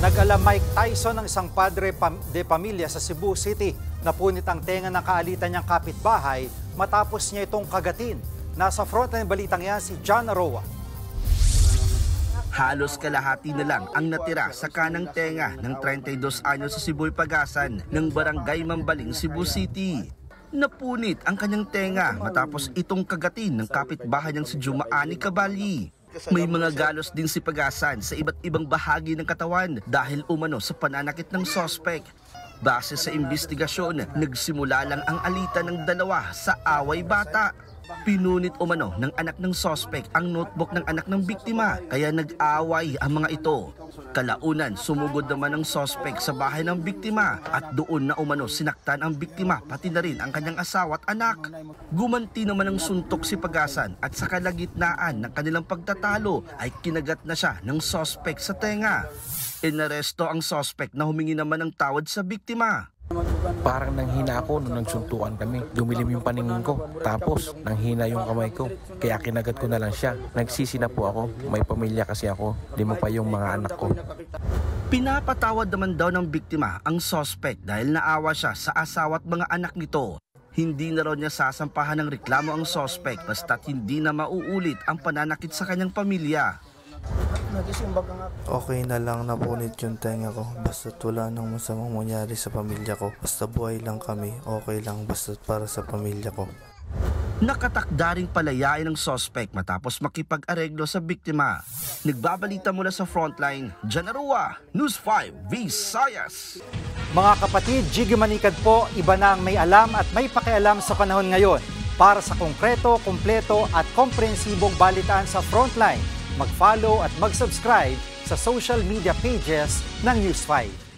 Nag-ala Mike Tyson ng isang padre de pamilya sa Cebu City. Napunit ang tenga ng kaalitan niyang kapitbahay matapos niya itong kagatin. Nasa front ng balitang yan si John Aroa. Halos kalahati na lang ang natira sa kanang tenga ng 32 anyos sa Cebu Pagasan ng Barangay Mambaling, Cebu City. Napunit ang kanyang tenga matapos itong kagatin ng kapitbahay niyang si Jumaani Caballi. May mga galos din si Pagasan sa iba't ibang bahagi ng katawan dahil umano sa pananakit ng sospek. Base sa investigasyon, nagsimula lang ang alitan ng dalawa sa away bata. Pinunit umano ng anak ng sospek ang notebook ng anak ng biktima, kaya nag-away ang mga ito. Kalaunan, sumugod naman ang sospek sa bahay ng biktima at doon na umano sinaktan ang biktima pati na rin ang kanyang asawa at anak. Gumanti naman ang suntok si Pagasan at sa kalagitnaan ng kanilang pagtatalo ay kinagat na siya ng sospek sa tenga. Inaresto ang sospek na humingi naman ng tawad sa biktima. Parang nanghina ako nung nagsuntukan kami. Dumilim yung paningin ko. Tapos, nanghina yung kamay ko. Kaya kinagat ko na lang siya. Nagsisi na po ako. May pamilya kasi ako. Lima pa yung mga anak ko. Pinapatawad naman daw ng biktima ang sospek dahil naawa siya sa asawa at mga anak nito. Hindi na raw niya sasampahan ng reklamo ang sospek basta't hindi na mauulit ang pananakit sa kanyang pamilya. Okay na lang napunit yung tenga ko. Basta't wala nang masamang mangyari sa pamilya ko. Basta buhay lang kami, okay lang basta't para sa pamilya ko. Nakatakda ring palayain ng sospek matapos makipag-areglo sa biktima. Nagbabalita mula sa frontline, John Aroa, News 5 Visayas. Mga kapatid, Jiggy Manikad po, iba na ang may alam at may pakialam sa panahon ngayon. Para sa konkreto, kumpleto at komprehensibong balitaan sa frontline, mag-follow at mag-subscribe sa social media pages ng News 5.